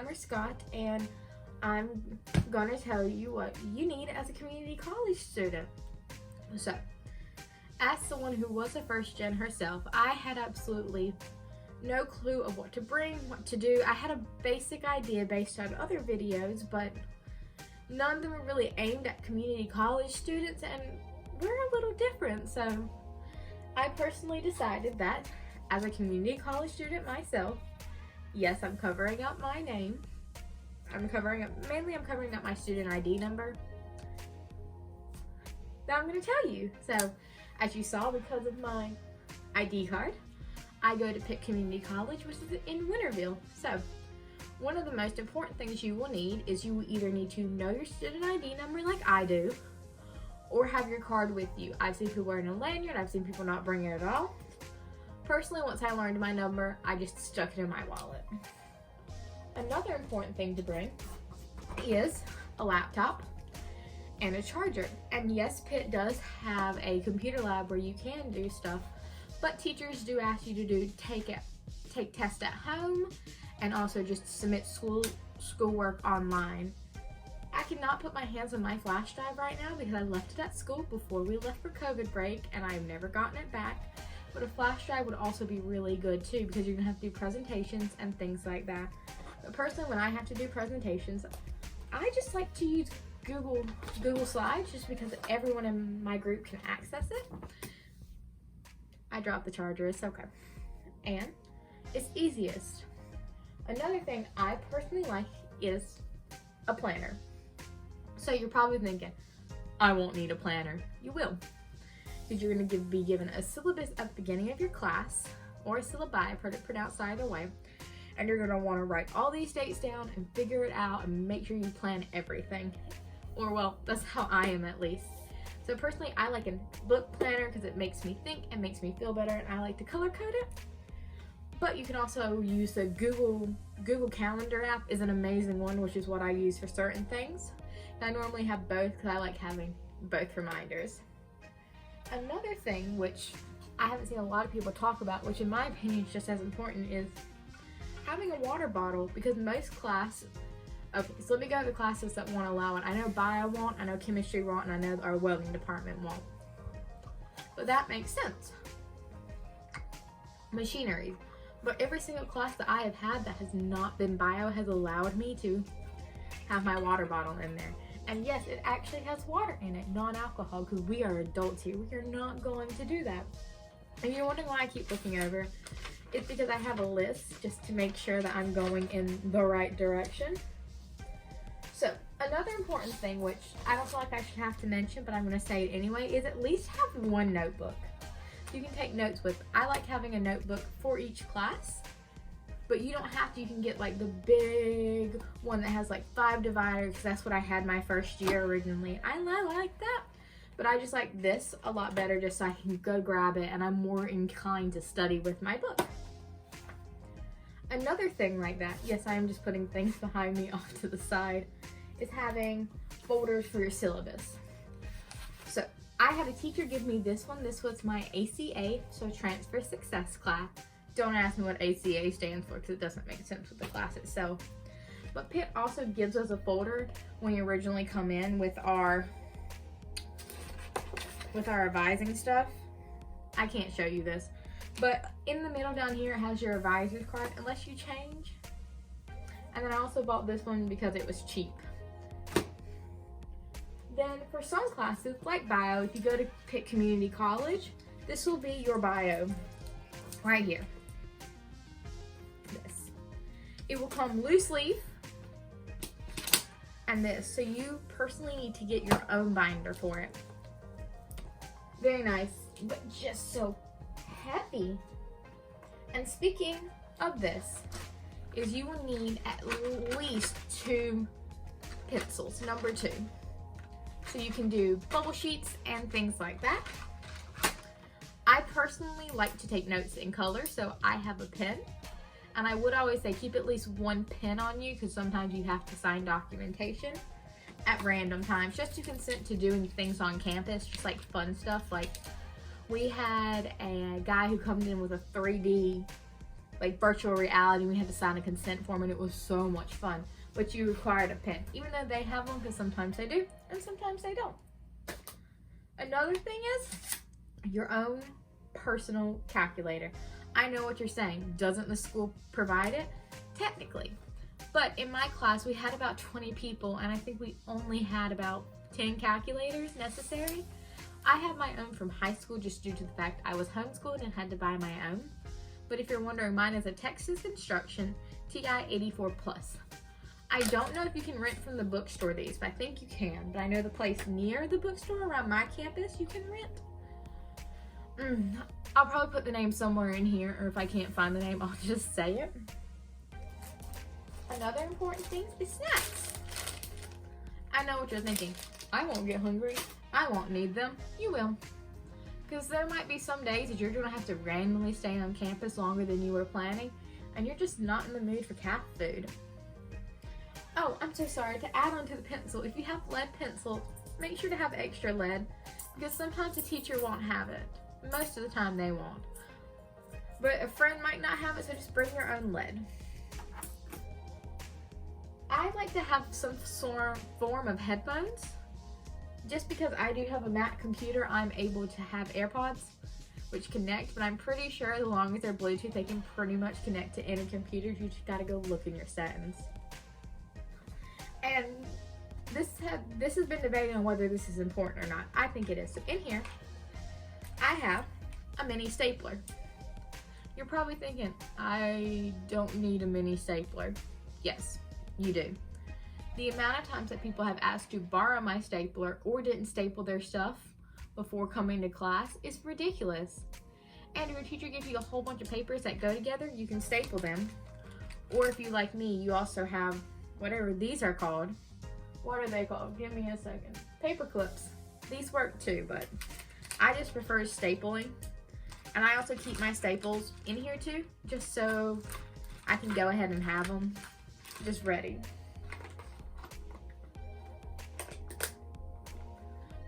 name is Scott, and I'm gonna tell you what you need as a community college student. So, as someone who was a first gen herself, I had absolutely no clue of what to bring, what to do. I had a basic idea based on other videos, but none of them were really aimed at community college students, and we're a little different. So I personally decided that as a community college student myself, yes, I'm covering up my name. I'm covering up my student ID number. Now I'm going to tell you. So, as you saw, because of my ID card, I go to Pitt Community College, which is in Winterville. So, one of the most important things you will need is you will either need to know your student ID number like I do, or have your card with you. I've seen people wearing a lanyard, I've seen people not bring it at all. Personally, once I learned my number, I just stuck it in my wallet. Another important thing to bring is a laptop and a charger. And yes, Pitt does have a computer lab where you can do stuff, but teachers do ask you to take tests at home and also just submit schoolwork online. I cannot put my hands on my flash drive right now because I left it at school before we left for COVID break, and I've never gotten it back. But a flash drive would also be really good too, because you're gonna have to do presentations and things like that. But personally, when I have to do presentations, I just like to use Google Slides, just because everyone in my group can access it. I dropped the charger, it's okay. And it's easiest. Another thing I personally like is a planner. So you're probably thinking, I won't need a planner. You will. Because you're going to be given a syllabus at the beginning of your class, or a syllabi, I've heard it pronounced either way, and you're going to want to write all these dates down and figure it out and make sure you plan everything. Or well, that's how I am at least. So personally, I like a book planner because it makes me think and makes me feel better, and I like to color code it. But you can also use the Google Calendar app is an amazing one, which is what I use for certain things. And I normally have both because I like having both reminders. Another thing which I haven't seen a lot of people talk about, which in my opinion is just as important, is having a water bottle, because most classes, okay, so let me go to the classes that won't allow it. I know bio won't, I know chemistry won't, and I know our welding department won't. But that makes sense. Machinery. But every single class that I have had that has not been bio has allowed me to have my water bottle in there. And yes, it actually has water in it, non-alcohol, because we are adults here. We are not going to do that. And you're wondering why I keep looking over. It's because I have a list just to make sure that I'm going in the right direction. So, another important thing, which I don't feel like I should have to mention, but I'm going to say it anyway, is at least have one notebook. You can take notes with. I like having a notebook for each class, but you don't have to. You can get like the big one that has like 5 dividers, because that's what I had my first year originally. I like that, but I just like this a lot better, just so I can go grab it and I'm more inclined to study with my book. Another thing like that, yes, I am just putting things behind me off to the side, is having folders for your syllabus. So I had a teacher give me this one. This was my ACA, so Transfer Success class. Don't ask me what ACA stands for, because it doesn't make sense with the class itself. But Pitt also gives us a folder when you originally come in with our advising stuff. I can't show you this, but in the middle down here it has your advisor's card, unless you change. And then I also bought this one because it was cheap. Then for some classes, like bio, if you go to Pitt Community College, this will be your bio right here. This. It will come loose leaf and this. So you personally need to get your own binder for it. Very nice, but just so heavy. And speaking of this, is you will need at least 2 pencils, number 2. So you can do bubble sheets and things like that. I personally like to take notes in color, so I have a pen. And I would always say keep at least 1 pen on you, because sometimes you have to sign documentation at random times just to consent to doing things on campus, just like fun stuff. Like we had a guy who comes in with a 3D like virtual reality. We had to sign a consent form and it was so much fun. But you required a pen, even though they have one, because sometimes they do and sometimes they don't. Another thing is your own personal calculator. I know what you're saying. Doesn't the school provide it? Technically. But in my class, we had about 20 people, and I think we only had about 10 calculators necessary. I had my own from high school just due to the fact I was homeschooled and had to buy my own. But if you're wondering, mine is a Texas Instruction TI 84 Plus. I don't know if you can rent from the bookstore these, but I think you can. But I know the place near the bookstore around my campus you can rent. I'll probably put the name somewhere in here, or if I can't find the name, I'll just say it. Another important thing is snacks. I know what you're thinking. I won't get hungry. I won't need them. You will. Because there might be some days that you're going to have to randomly stay on campus longer than you were planning, and you're just not in the mood for cat food. Oh, I'm so sorry. To add on to the pencil, if you have lead pencil, make sure to have extra lead, because sometimes the teacher won't have it. Most of the time they won't. But a friend might not have it, so just bring your own lead. I like to have some form of headphones. Just because I do have a Mac computer, I'm able to have AirPods, which connect, but I'm pretty sure as long as they're Bluetooth, they can pretty much connect to any computer. You just gotta go look in your settings. And this has been debated on whether this is important or not. I think it is. So in here, I have a mini stapler. You're probably thinking, I don't need a mini stapler. Yes, you do. The amount of times that people have asked to borrow my stapler or didn't staple their stuff before coming to class is ridiculous. And if your teacher gives you a whole bunch of papers that go together, you can staple them. Or if you, like me, you also have whatever these are called. What are they called? Give me a second. Paper clips. These work too, but I just prefer stapling. And I also keep my staples in here too, just so I can go ahead and have them just ready.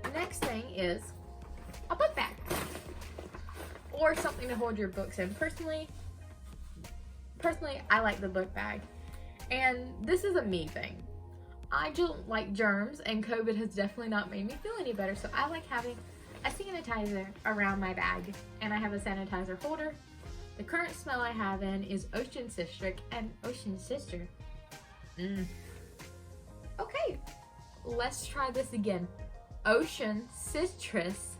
The next thing is a book bag or something to hold your books in. Personally, I like the book bag, and this is a me thing. I don't like germs, and COVID has definitely not made me feel any better, so I like having a sanitizer around my bag, and I have a sanitizer holder. The current smell I have in is Ocean Citric and Ocean Sister. Okay, let's try this again. Ocean Citrus.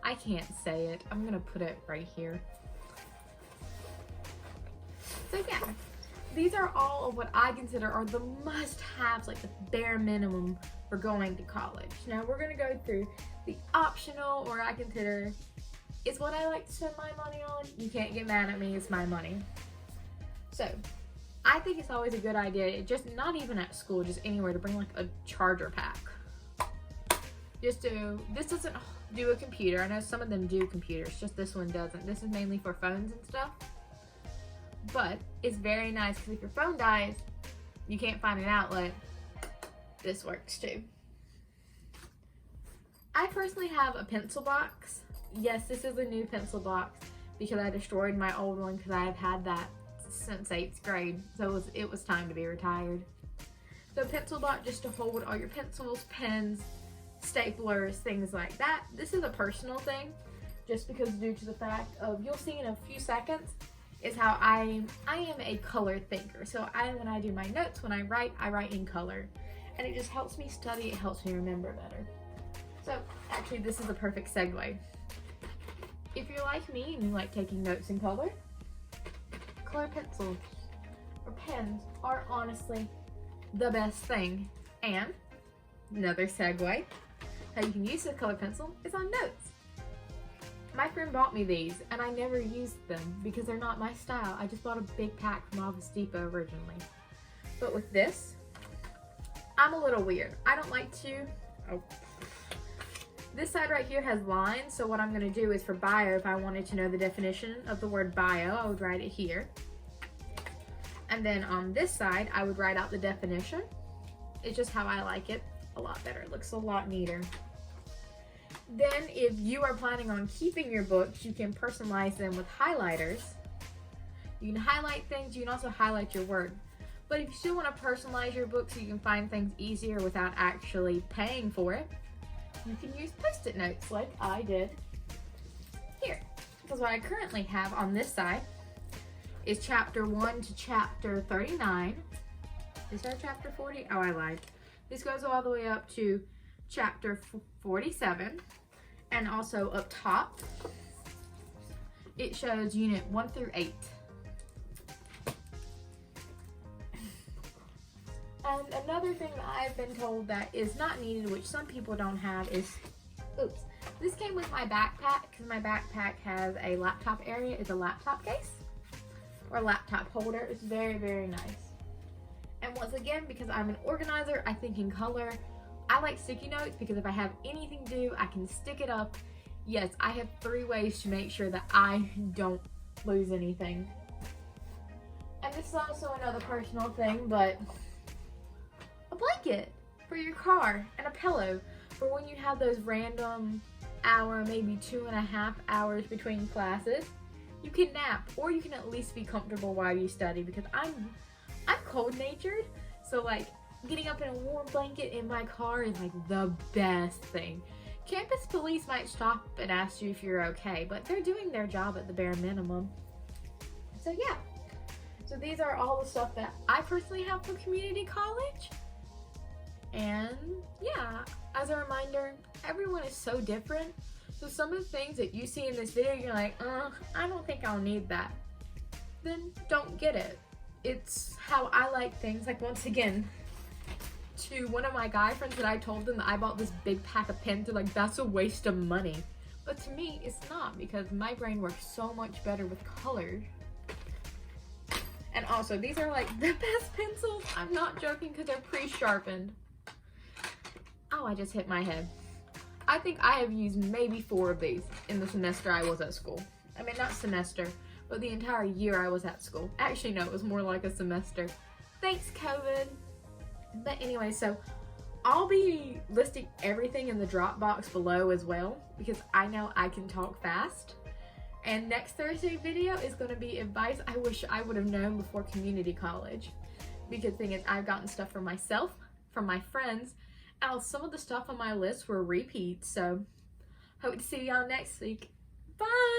I can't say it. I'm gonna put it right here. So yeah, these are all of what I consider are the must-haves, like the bare minimum for going to college. Now we're gonna go through the optional, or I consider is what I like to spend my money on. You can't get mad at me, it's my money. So I think it's always a good idea, just not even at school, just anywhere, to bring like a charger pack. This doesn't do a computer. I know some of them do computers, just this one doesn't. This is mainly for phones and stuff. But it's very nice because if your phone dies, you can't find an outlet, this works too. I personally have a pencil box. Yes, this is a new pencil box because I destroyed my old one because I have had that since 8th grade. So it was time to be retired. So a pencil box just to hold all your pencils, pens, staplers, things like that. This is a personal thing just because due to the fact of, you'll see in a few seconds, is how I am a color thinker. So when I do my notes, when I write in color. And it just helps me study, it helps me remember better. So actually this is a perfect segue. If you're like me and you like taking notes in color pencils or pens are honestly the best thing. And another segue, how you can use the color pencil is on notes. My friend bought me these and I never used them because they're not my style. I just bought a big pack from Office Depot originally. But with this, I'm a little weird. I don't like to, this side right here has lines, so what I'm gonna do is for bio, if I wanted to know the definition of the word bio, I would write it here. And then on this side, I would write out the definition. It's just how I like it, a lot better. It looks a lot neater. Then if you are planning on keeping your books, you can personalize them with highlighters. You can highlight things, you can also highlight your word. But if you still want to personalize your book so you can find things easier without actually paying for it, you can use Post-it notes like I did here. Because what I currently have on this side is chapter 1 to chapter 39. Is that chapter 40? Oh, I lied. This goes all the way up to chapter 47. And also up top, it shows unit 1 through 8. And another thing that I've been told that is not needed, which some people don't have, is, oops, this came with my backpack, because my backpack has a laptop area. It's a laptop case or laptop holder. It's very, very nice. And once again, because I'm an organizer, I think in color. I like sticky notes because if I have anything to do, I can stick it up. Yes, I have 3 ways to make sure that I don't lose anything. And this is also another personal thing, but a blanket for your car and a pillow for when you have those random hour, maybe 2.5 hours between classes. You can nap, or you can at least be comfortable while you study, because I'm cold-natured, so like getting up in a warm blanket in my car is like the best thing. Campus police might stop and ask you if you're okay, but they're doing their job at the bare minimum. So yeah, so these are all the stuff that I personally have from community college. And yeah, as a reminder, everyone is so different. So some of the things that you see in this video, you're like, I don't think I'll need that. Then don't get it. It's how I like things. Like, once again, to one of my guy friends that I told them that I bought this big pack of pens, they're like, that's a waste of money. But to me, it's not, because my brain works so much better with color. And also, these are like the best pencils. I'm not joking, because they're pre-sharpened. Oh, I just hit my head. I think I have used maybe 4 of these in the semester I was at school. I mean, not semester, but the entire year I was at school. Actually, no, it was more like a semester. Thanks, COVID. But anyway, so I'll be listing everything in the Dropbox below as well, because I know I can talk fast. And next Thursday video is going to be advice I wish I would have known before community college. Because the thing is, I've gotten stuff from myself, from my friends, and some of the stuff on my list were repeats. So hope to see y'all next week. Bye!